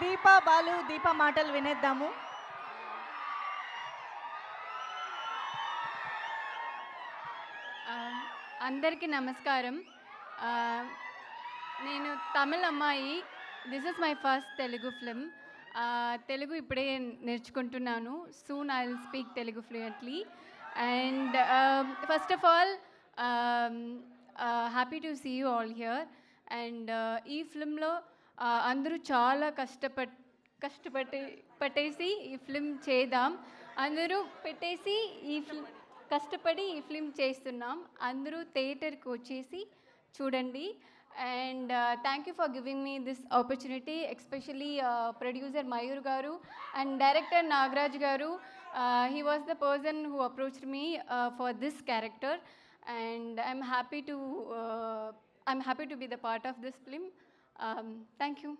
దీపా బాలు దీప మాటలు వినేద్దాము. అందరికీ నమస్కారం. నేను తమిళ్ అమ్మాయి. This is my first Telugu film. Telugu ఇప్పుడే నేర్చుకుంటున్నాను. Soon I will speak Telugu fluently. And first of all happy to see you all here. And ఈ ఫిల్మ్లో అందరూ చాలా పట్టేసి ఈ ఫిల్మ్ చేద్దాం. అందరూ పెట్టేసి కష్టపడి ఈ ఫిల్మ్ చేస్తున్నాం. అందరూ థియేటర్కి వచ్చేసి చూడండి. And thank you for giving me this opportunity, especially producer Mayur గారు అండ్ డైరెక్టర్ నాగరాజ్ గారు. He was the person who approached me for this character, and I'm happy to be the part of this film. Thank you.